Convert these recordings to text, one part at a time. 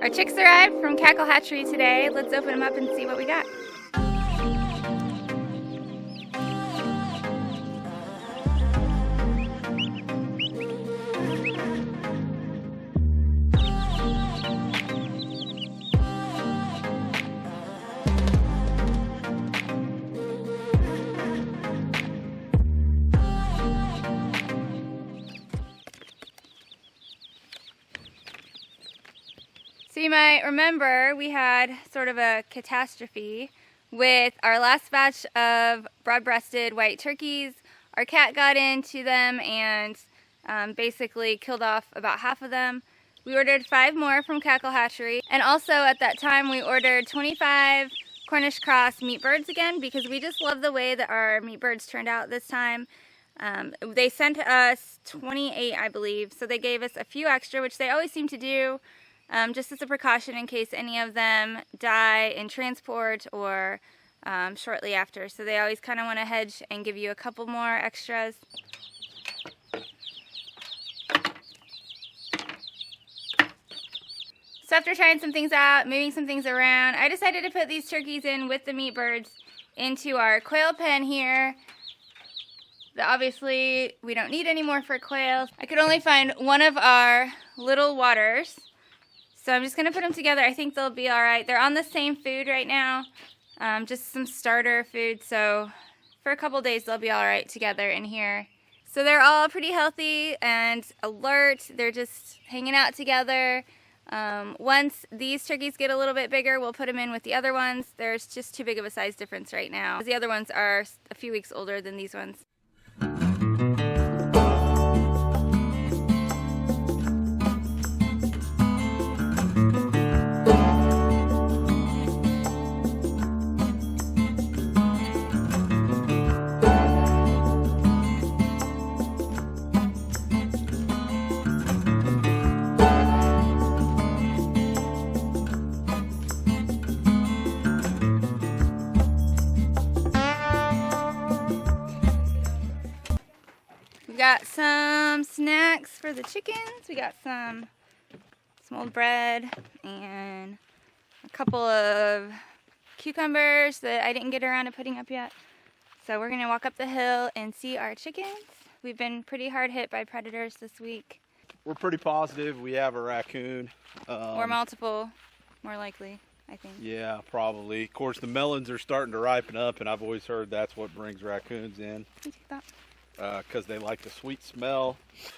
Our chicks arrived from Cackle Hatchery today. Let's open them up and see what we got. So you might remember we had sort of a catastrophe with our last batch of broad-breasted white turkeys. Our cat got into them and basically killed off about half of them. We ordered 5 more from Cackle Hatchery, and also at that time we ordered 25 Cornish Cross meat birds again because we just love the way that our meat birds turned out this time. They sent us 28, I believe, so they gave us a few extra, which they always seem to do. Just as a precaution in case any of them die in transport or shortly after. So they always kind of want to hedge and give you a couple more extras. So after trying some things out, moving some things around, I decided to put these turkeys in with the meat birds into our quail pen here. Obviously, we don't need any more for quails. I could only find one of our little waters. So I'm just going to put them together. I think they'll be all right. They're on the same food right now, just some starter food. So for a couple days, they'll be all right together in here. So they're all pretty healthy and alert. They're just hanging out together. Once these turkeys get a little bit bigger, we'll put them in with the other ones. There's just too big of a size difference right now. The other ones are a few weeks older than these ones. We got some snacks for the chickens. We got some old bread and a couple of cucumbers that I didn't get around to putting up yet. So we're gonna walk up the hill and see our chickens. We've been pretty hard hit by predators this week. We're pretty positive we have a raccoon. Or multiple, more likely, I think. Yeah, probably. Of course, the melons are starting to ripen up, and I've always heard that's what brings raccoons in. Because they like the sweet smell.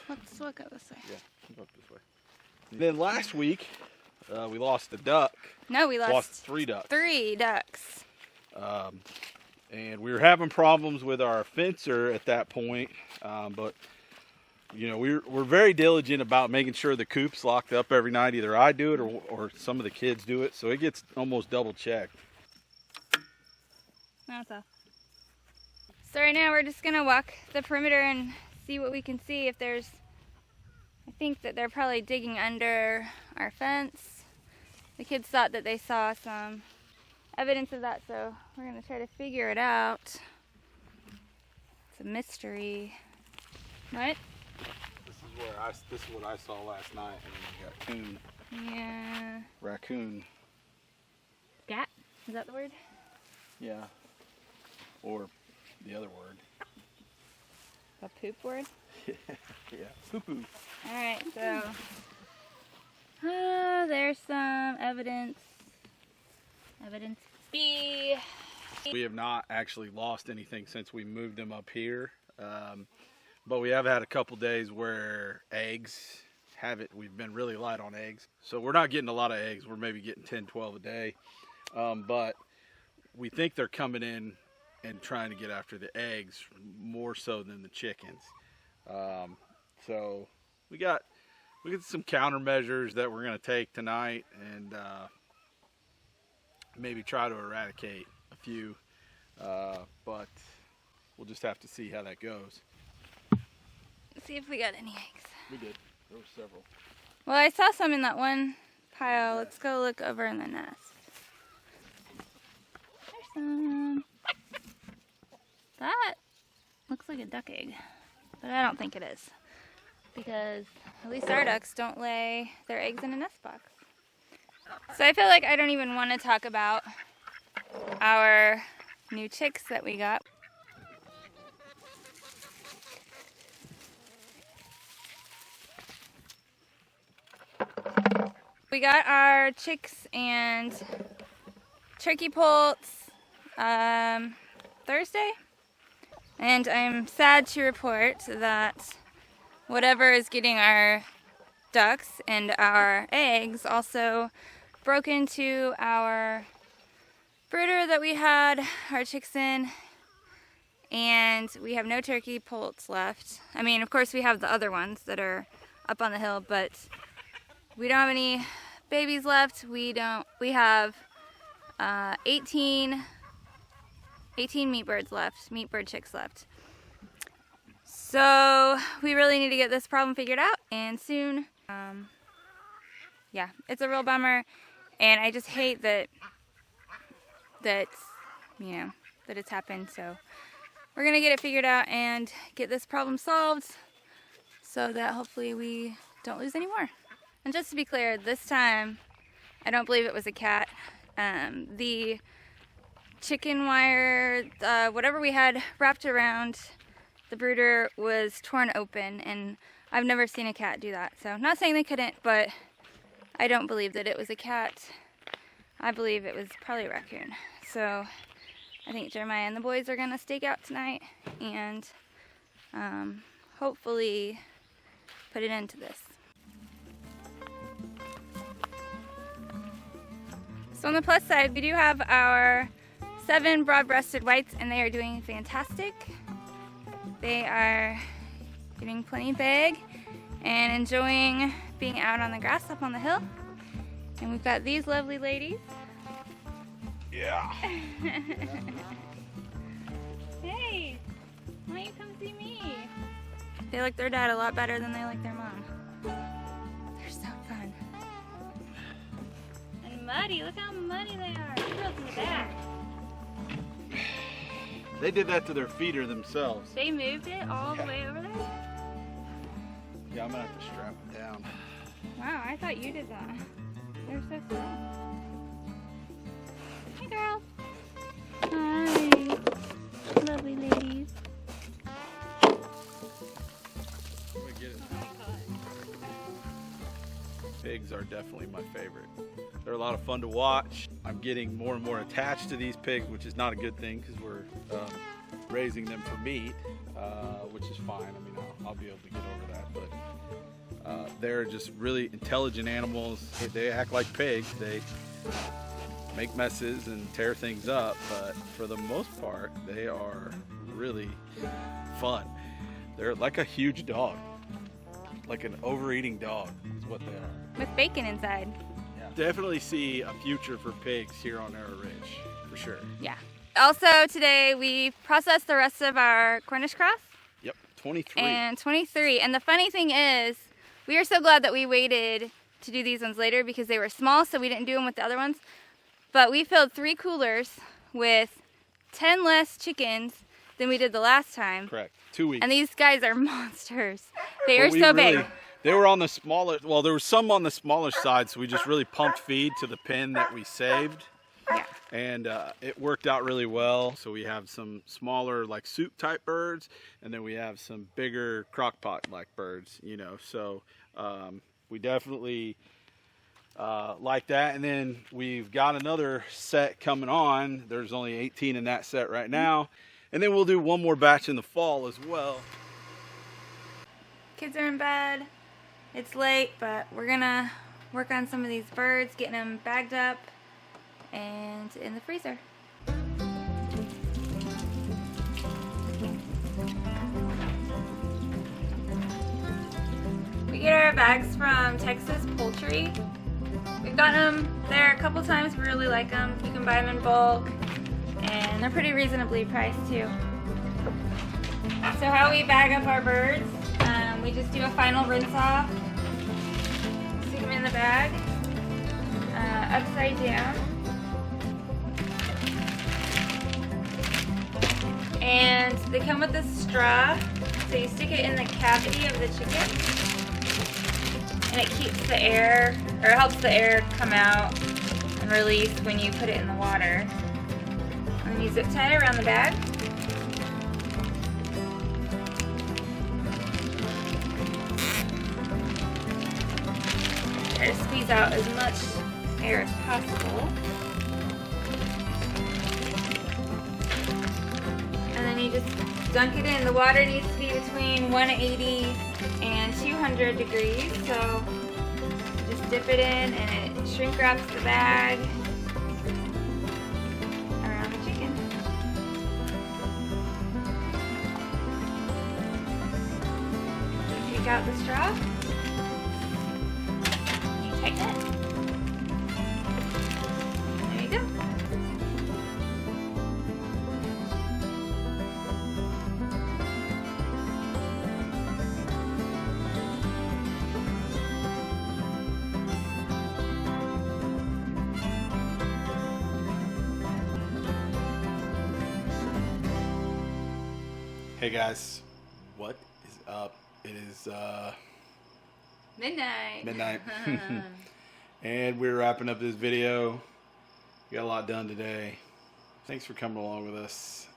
Let's go this way. Yeah, go this way. Then last week, we lost a duck. No, we lost 3 ducks. 3 ducks. And we were having problems with our fencer at that point. But, you know, we're very diligent about making sure the coop's locked up every night. Either I do it or some of the kids do it. So it gets almost double checked. That's all. So right now we're just gonna walk the perimeter and see what we can see. If there's, I think that they're probably digging under our fence. The kids thought that they saw some evidence of that, so we're gonna try to figure it out. It's a mystery. What? This is what I saw last night, and we got Yeah. raccoon. Scat? Is that the word? Yeah. Or the other word. A poop word? Yeah, poo-poo. Alright, so there's some evidence. Evidence B. We have not actually lost anything since we moved them up here. But we have had a couple days where eggs we've been really light on eggs. So we're not getting a lot of eggs. We're maybe getting 10, 12 a day. But we think they're coming in and trying to get after the eggs more so than the chickens. So we got some countermeasures that we're going to take tonight and maybe try to eradicate a few, but we'll just have to see how that goes. Let's see if we got any eggs. We did. There were several. Well, I saw some in that one pile. Let's go look over in the nest. There's some. That looks like a duck egg, but I don't think it is, because at least our ducks don't lay their eggs in a nest box. So I feel like I don't even want to talk about our new chicks that we got. We got our chicks and turkey poults Thursday, and I'm sad to report that whatever is getting our ducks and our eggs also broke into our brooder that we had our chicks in, and we have no turkey poults left. I mean, of course we have the other ones that are up on the hill, but we don't have any babies left. We have 18 meat bird chicks left. So we really need to get this problem figured out, and soon. Yeah, it's a real bummer, and I just hate that it's happened. So we're gonna get it figured out and get this problem solved so that hopefully we don't lose any more. And just to be clear, this time I don't believe it was a cat. The chicken wire, whatever we had wrapped around the brooder was torn open, and I've never seen a cat do that. So not saying they couldn't, but I don't believe that it was a cat. I believe it was probably a raccoon. So I think Jeremiah and the boys are gonna stake out tonight and hopefully put an end to this. So on the plus side, we do have our 7 broad-breasted whites, and they are doing fantastic. They are getting plenty big and enjoying being out on the grass up on the hill. And we've got these lovely ladies. Yeah. Hey, why don't you come see me? They like their dad a lot better than they like their mom. They're so fun. And muddy, look how muddy they are. Look in the back. They did that to their feeder themselves. They moved it all the way over there? Yeah, I'm gonna have to strap it down. Wow, I thought you did that. They're so strong. Hey girls. Hi. Lovely ladies. Let me get it. Pigs are definitely my favorite. They're a lot of fun to watch. I'm getting more and more attached to these pigs, which is not a good thing because we're raising them for meat, which is fine. I mean, I'll be able to get over that, but they're just really intelligent animals. They act like pigs. They make messes and tear things up, but for the most part, they are really fun. They're like a huge dog, like an overeating dog is what they are. With bacon inside. Yeah. Definitely see a future for pigs here on ArrowRidge, for sure. Yeah. Also today we processed the rest of our Cornish Cross. Yep, 23. And 23. And the funny thing is, we are so glad that we waited to do these ones later because they were small, so we didn't do them with the other ones. But we filled 3 coolers with 10 less chickens than we did the last time. Correct. 2 weeks. And these guys are monsters. They are so big. They were on the smaller, well, there was some on the smaller side, so we just really pumped feed to the pen that we saved. Yeah. And it worked out really well. So we have some smaller, like soup type birds, and then we have some bigger crock pot like birds, you know. So we definitely like that. And then we've got another set coming on. There's only 18 in that set right now. And then we'll do one more batch in the fall as well. Kids are in bed. It's late, but we're gonna work on some of these birds, getting them bagged up and in the freezer. We get our bags from Texas Poultry. We've gotten them there a couple times. We really like them. You can buy them in bulk, and they're pretty reasonably priced too. So how we bag up our birds, we just do a final rinse off, stick them in the bag, upside down, and they come with this straw, so you stick it in the cavity of the chicken, and and it keeps the air, or helps the air come out and release when you put it in the water. And then you zip tie it around the bag. Try to squeeze out as much air as possible. And then you just dunk it in. The water needs to be between 180 and 200 degrees. So just dip it in and it shrink wraps the bag around the chicken. You take out the straw. You tighten it. There you go. Hey guys, what is up? It is Midnight. And we're wrapping up this video. We got a lot done today. Thanks for coming along with us.